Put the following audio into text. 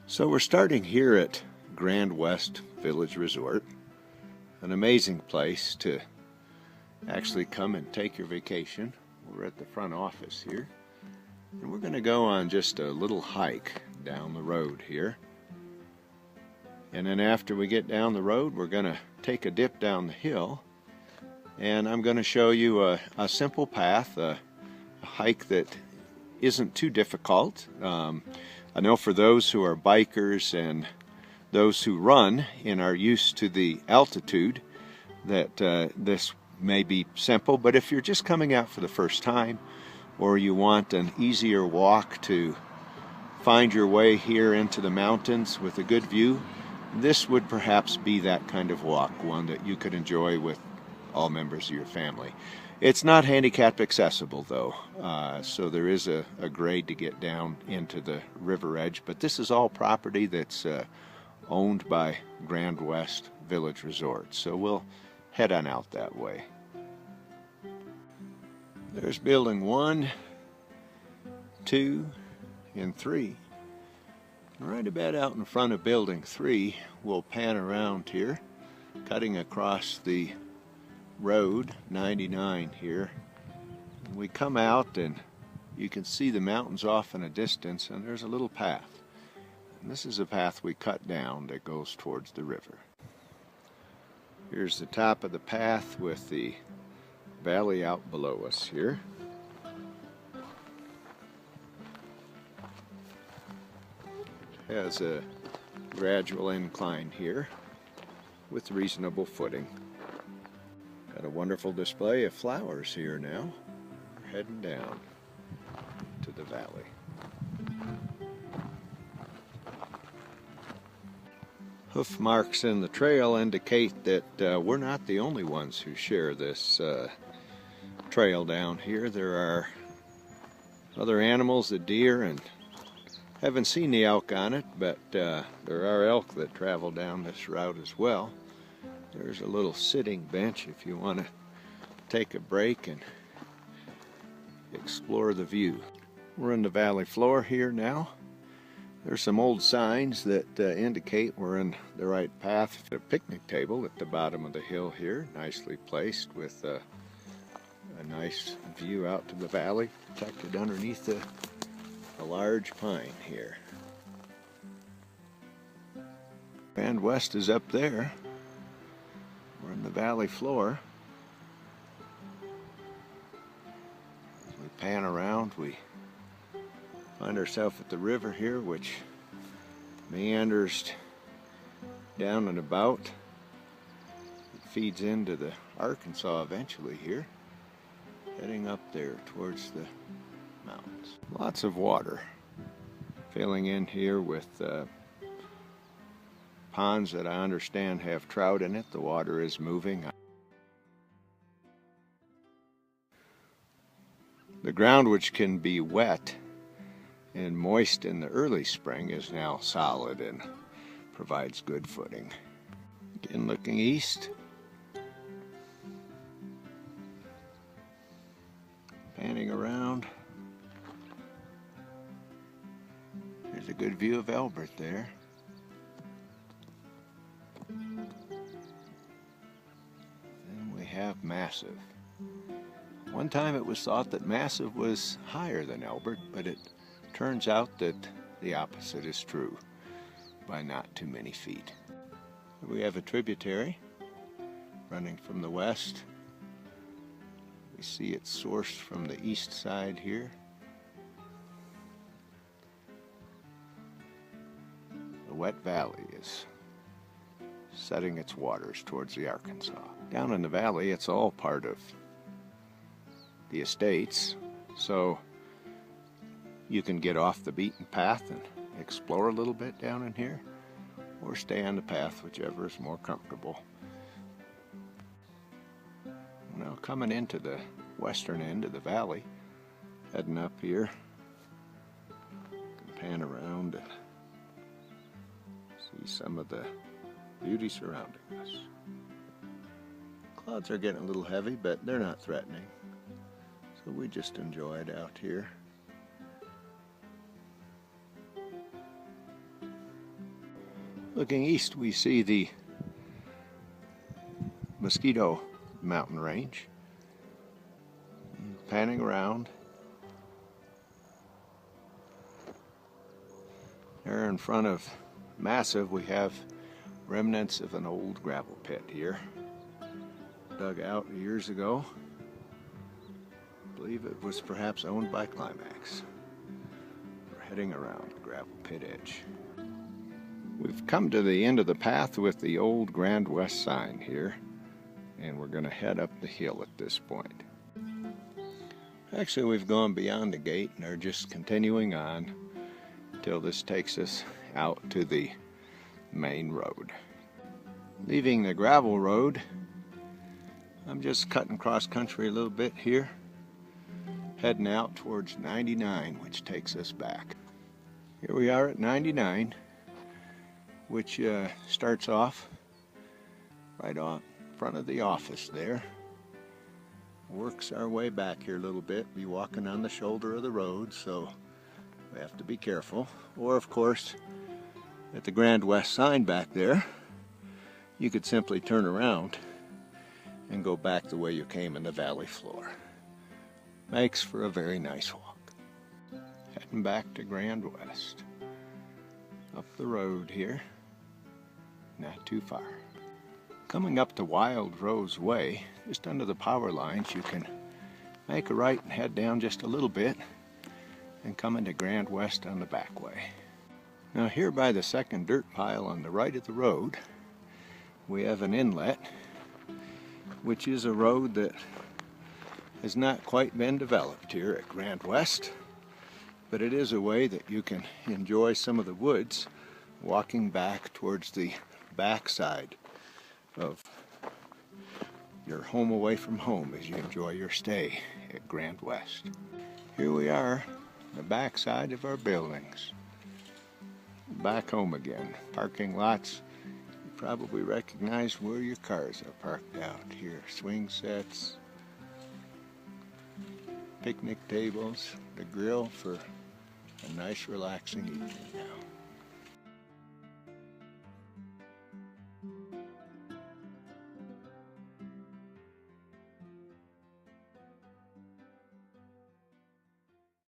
So we're starting here at Grand West Village Resort, an amazing place to actually come and take your vacation. We're at the front office here, and we're going to go on just a little hike down the road here. And then after we get down the road, we're going to take a dip down the hill, and I'm going to show you a simple path, a hike that isn't too difficult. I know for those who are bikers and those who run and are used to the altitude that this may be simple, but if you're just coming out for the first time or you want an easier walk to find your way here into the mountains with a good view, this would perhaps be that kind of walk, one that you could enjoy with all members of your family. It's not handicap accessible though, so there is a grade to get down into the river edge, but this is all property that's owned by Grand West Village Resort, so we'll head on out that way. There's building 1, 2, and 3. Right about out in front of building 3, we'll pan around here, cutting across the road 99 here. And we come out and you can see the mountains off in a distance, and there's a little path. And this is a path we cut down that goes towards the river. Here's the top of the path with the valley out below us here. It has a gradual incline here with reasonable footing. Got a wonderful display of flowers here now. We're heading down to the valley. Hoof marks in the trail indicate that we're not the only ones who share this trail down here. There are other animals, the deer, and haven't seen the elk on it, but there are elk that travel down this route as well. There's a little sitting bench if you want to take a break and explore the view. We're in the valley floor here now. There's some old signs that indicate we're in the right path. A picnic table at the bottom of the hill here, nicely placed with a nice view out to the valley, protected underneath a large pine here. Grand West is up there. We're in the valley floor. As we pan around, we find ourselves at the river here, which meanders down and about. It feeds into the Arkansas eventually here, heading up there towards the mountains. Lots of water filling in here with ponds that I understand have trout in it. The water is moving. The ground, which can be wet and moist in the early spring, is now solid and provides good footing. Again, looking east, panning around. There's a good view of Elbert there. Have Massive. One time it was thought that Massive was higher than Elbert, but it turns out that the opposite is true by not too many feet. We have a tributary running from the west. We see it sourced from the east side here. The Wet Valley is setting its waters towards the Arkansas. Down in the valley, it's all part of the estates, so you can get off the beaten path and explore a little bit down in here, or stay on the path, whichever is more comfortable. Now coming into the western end of the valley, heading up here, can pan around and see some of the beauty surrounding us. Clouds are getting a little heavy, but they're not threatening, so we just enjoy it out here. Looking east, we see the Mosquito mountain range. Panning around. There in front of Massive, we have remnants of an old gravel pit here, dug out years ago. I believe it was perhaps owned by Climax. We're heading around the gravel pit edge. We've come to the end of the path with the old Grand West sign here, and we're going to head up the hill at this point. Actually, we've gone beyond the gate and are just continuing on until this takes us out to the main road. Leaving the gravel road, I'm just cutting cross country a little bit here, heading out towards 99, which takes us back. Here we are at 99, which starts off right off front of the office there. Works our way back here a little bit. Be walking on the shoulder of the road, so we have to be careful. Or of course, at the Grand West sign back there, you could simply turn around and go back the way you came in the valley floor. Makes for a very nice walk. Heading back to Grand West. Up the road here, not too far. Coming up to Wild Rose Way, just under the power lines, you can make a right and head down just a little bit and come into Grand West on the back way. Now here by the second dirt pile on the right of the road, we have an inlet, which is a road that has not quite been developed here at Grand West, but it is a way that you can enjoy some of the woods walking back towards the back side of your home away from home as you enjoy your stay at Grand West. Here we are, the back side of our buildings. Back home again. Parking lots, you probably recognize where your cars are parked out here. Swing sets, picnic tables, the grill for a nice relaxing evening now.